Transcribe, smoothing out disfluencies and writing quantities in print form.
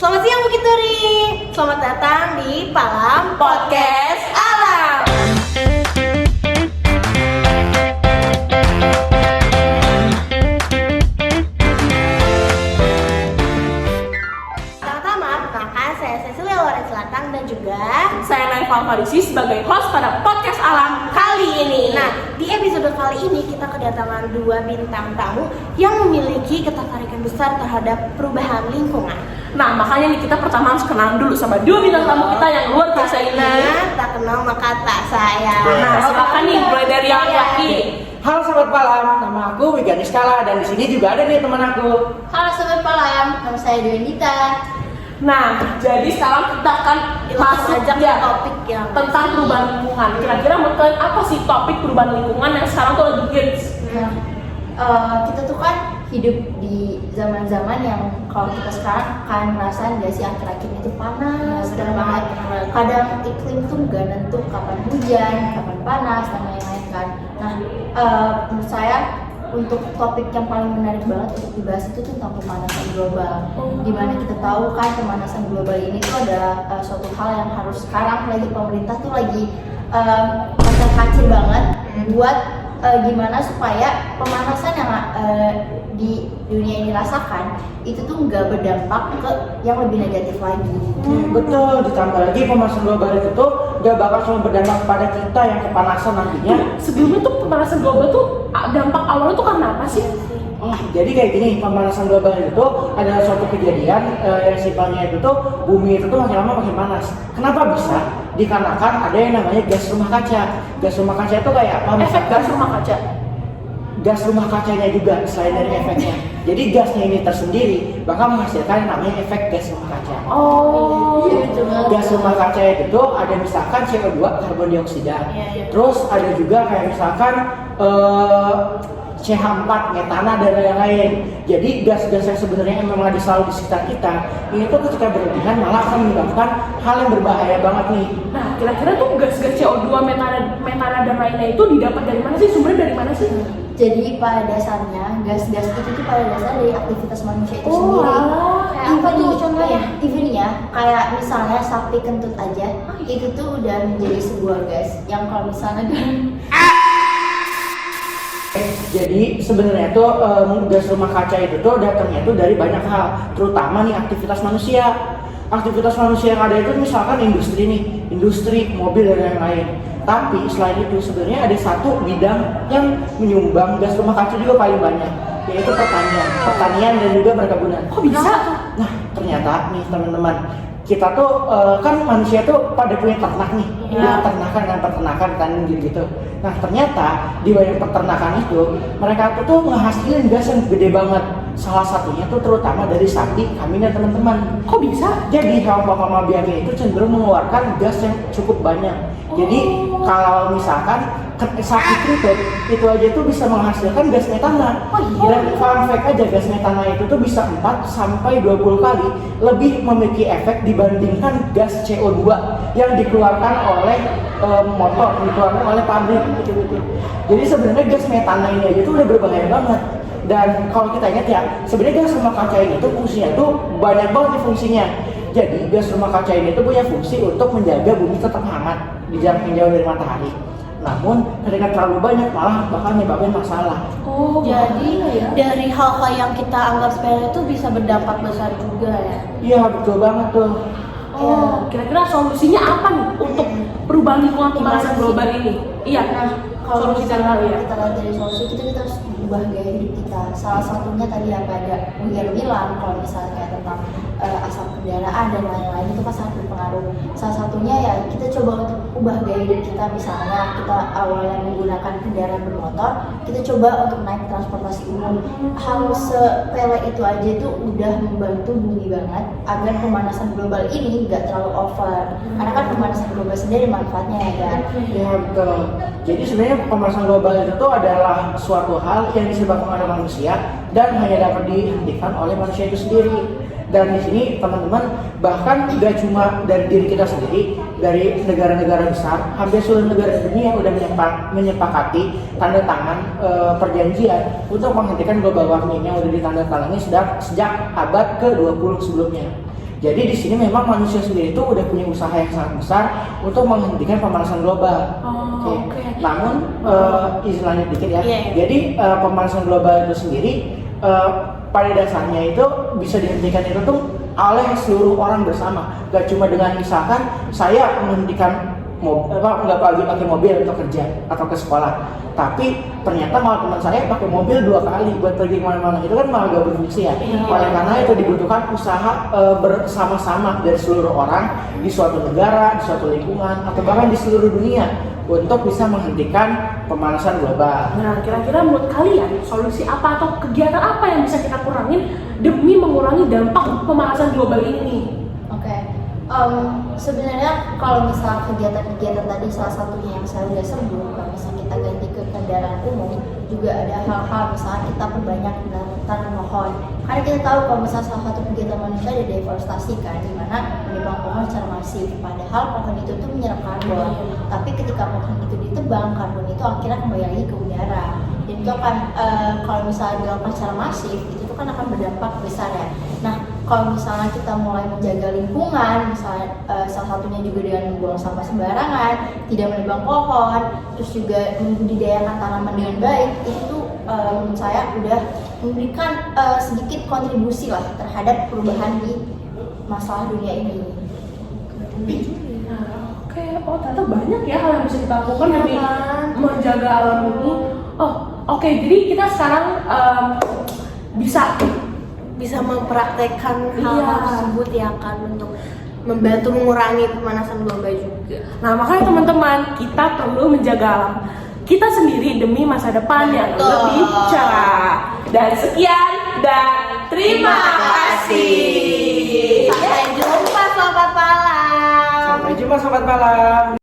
Selamat siang Bukit Duri. Selamat datang di Palam Podcast Alam. Pertama, perkenalkan saya Cecilia Loren Selatang dan juga Saya Naifal Farisi sebagai host pada podcast Alam kali ini. Nah, di episode kali ini kita kedatangan dua bintang tamu yang memiliki ketertarikan besar terhadap perubahan lingkungan. Nah, makanya nih kita pertama harus kenalan dulu sama dua bintang tamu kita yang luar biasa ini. Nah, tak kenal maka tak sayang. Nah, silakan nih mulai dari yang laki. Halo Sobat Palam, nama aku Wigani Skala dan di sini juga ada nih teman aku. Halo Sobat Palam, nama saya Dwi Nita. Nah, jadi sekarang kita akan Langsung masuk aja ke ya topik yang tentang perubahan lingkungan. Kira-kira menurut kalian apa sih topik perubahan lingkungan yang sekarang tuh lagi hits? Kita tuh kan hidup di zaman-zaman yang kalau kita sekarang kan ngerasain gak sih akhir-akhir itu panas banget. Kadang iklim tuh gak nentu kapan hujan, kapan panas dan lain-lain kan. Nah, menurut saya untuk topik yang paling menarik banget untuk dibahas itu tentang pemanasan global. Dimana kita tahu kan pemanasan global ini tuh ada suatu hal yang harus sekarang lagi pemerintah tuh lagi kacil banget buat gimana supaya pemanasan yang di dunia ini rasakan itu tuh nggak berdampak ke yang lebih negatif lagi. Betul, ditambah lagi pemanasan global itu tuh gak bakal cuma berdampak pada kita yang kepanasan nantinya. Sebelumnya tuh pemanasan global tuh dampak awalnya tuh karena apa sih? Oh, jadi kayak gini, pemanasan global itu adalah suatu kejadian yang sifatnya itu tuh bumi itu tuh makin lama makin panas. Kenapa bisa? Dikarenakan ada yang namanya gas rumah kaca. Gas rumah kaca itu kayak apa? Efek gas rumah kaca. Gas rumah kacanya juga selain dari efeknya. Jadi gasnya ini tersendiri bakal menghasilkan yang namanya efek gas rumah kaca. Oh, Gas rumah kaca itu tuh ada misalkan CO2 karbon dioksida. Terus ada juga kayak misalkan CH4 metana dan lain-lain. Jadi gas-gas yang sebenarnya memang ada selalu di sekitar kita ini tuh ketika berlebihan malah akan menyebabkan hal yang berbahaya banget nih. nah kira-kira tuh gas-gas CO2, metana dan lainnya itu didapat dari mana sih? Sumbernya dari mana sih? Jadi pada dasarnya gas-gas itu tuh pada dasarnya dari aktivitas manusia itu sendiri. Kayak apa tuh contohnya? Even ya, kayak misalnya sapi kentut aja, itu tuh udah menjadi sebuah gas yang kalau misalnya Jadi sebenarnya tuh gas rumah kaca itu tuh datangnya tuh dari banyak hal, terutama nih aktivitas manusia. Aktivitas manusia yang ada itu misalkan industri nih, industri mobil dan lain-lain. Tapi selain itu sebenarnya ada satu bidang yang menyumbang gas rumah kaca juga paling banyak, yaitu pertanian dan juga perkebunan. Kok bisa? Nah ternyata nih teman-teman, kita tuh kan manusia tuh pada punya ternak nih, peternakan kan gitu. Nah ternyata di banyak peternakan itu mereka tuh menghasilkan gas yang gede banget. Salah satunya tuh terutama dari sapi, kambing dan teman-teman. Kok bisa? Jadi hewan pokok biaknya itu cenderung mengeluarkan gas yang cukup banyak. Jadi kalau misalkan sapi kentut itu aja tuh bisa menghasilkan gas metana. Dan fun fact aja, gas metana itu tuh bisa 4 sampai 20 kali lebih memiliki efek dibandingkan gas CO2 yang dikeluarkan oleh motor, dikeluarkan oleh pabrik gitu. Jadi sebenarnya gas metana ini aja tuh udah berbahaya banget. Dan kalau kita ingat ya, sebenarnya gas rumah kaca ini tuh fungsinya tuh banyak banget nih fungsinya. Jadi gas rumah kaca ini tuh punya fungsi untuk menjaga bumi tetap hangat di jarak yang jauh dari matahari. Namun ketika terlalu banyak malah bakal nyebabin masalah. Jadi dari hal-hal yang kita anggap sepele itu bisa berdampak besar juga ya. Iya betul banget tuh. Kira-kira solusinya apa nih untuk perubahan lingkungan pemanasan global ini? Iya. Nah, kalau Solusi misalnya dari kita lihat dari solusi kita harus ubah gaya hidup kita. Salah satunya tadi apa ada Wigan bilang kalau misalnya kayak tentang asap kendaraan dan lain-lain itu kan sangat berpengaruh. Salah satunya ya kita coba untuk ubah gaya hidup kita, misalnya kita awalnya menggunakan kendaraan bermotor, kita coba untuk naik transportasi umum. Hal sepele itu aja tuh udah membantu bumi banget agar pemanasan global ini nggak terlalu over. Karena kan pemanasan global sendiri manfaatnya ya kan. Iya betul. Jadi sebenarnya pemanasan global itu tuh adalah suatu hal yang disebabkan oleh manusia dan hanya dapat dihentikan oleh manusia itu sendiri. Dan di sini teman-teman bahkan tidak cuma dari diri kita sendiri, dari negara-negara besar, hampir seluruh negara di dunia yang udah menyepakati tanda tangan perjanjian untuk menghentikan global warming yang udah ditandatangani sejak abad ke-20 sebelumnya. Jadi di sini memang manusia sendiri itu udah punya usaha yang sangat besar untuk menghentikan pemanasan global. Oke. Namun izin lanjut dikit ya. Iya. Jadi pemanasan global itu sendiri pada dasarnya itu bisa dihentikan itu tuh oleh seluruh orang bersama. Gak cuma dengan misalkan saya menghentikan nggak pakai mobil untuk kerja atau ke sekolah, tapi ternyata malah teman saya pakai mobil 2 kali buat pergi kemana-mana, itu kan malah gak berfungsi ya. Oleh karena itu dibutuhkan usaha bersama-sama dari seluruh orang di suatu negara, di suatu lingkungan, atau bahkan di seluruh dunia untuk bisa menghentikan pemanasan global. Nah, kira-kira menurut kalian solusi apa atau kegiatan apa yang bisa kita kurangin demi mengurangi dampak pemanasan global ini? Oke. Sebenarnya kalau misal kegiatan-kegiatan tadi salah satunya yang saya udah sebut, kalau misal kita ganti ke kendaraan umum, juga ada hal-hal misalnya kita perbanyak tanam pohon. Karena kita tahu kalau misal salah satu kegiatan manusia ada deforestasi kan, di mana menebang pohon secara masif. Padahal pohon itu tuh menyerap karbon, tapi ketika pohon itu ditebang, karbon itu akhirnya kembali lagi ke udara. Dan itu akan kalau misalnya dilakukan secara masif, itu tuh kan akan berdampak besar ya. Nah, kalau misalnya kita mulai menjaga lingkungan, misalnya salah satunya juga dengan membuang sampah sembarangan, tidak menebang pohon, terus juga membudidayakan tanaman dengan baik, itu menurut saya udah memberikan sedikit kontribusi lah terhadap perubahan di masalah dunia ini. Oke, ternyata banyak ya hal yang bisa kita lakukan demi menjaga alam ini. Oke, jadi kita sekarang bisa mempraktekkan hal Iya. tersebut ya kan, untuk membantu mengurangi pemanasan global juga. Nah, makanya teman-teman, kita perlu menjaga alam kita sendiri demi masa depan yang Betul. lebih cerah. Dan sekian dan terima kasih. Sampai jumpa sobat malam. Sampai jumpa sobat malam.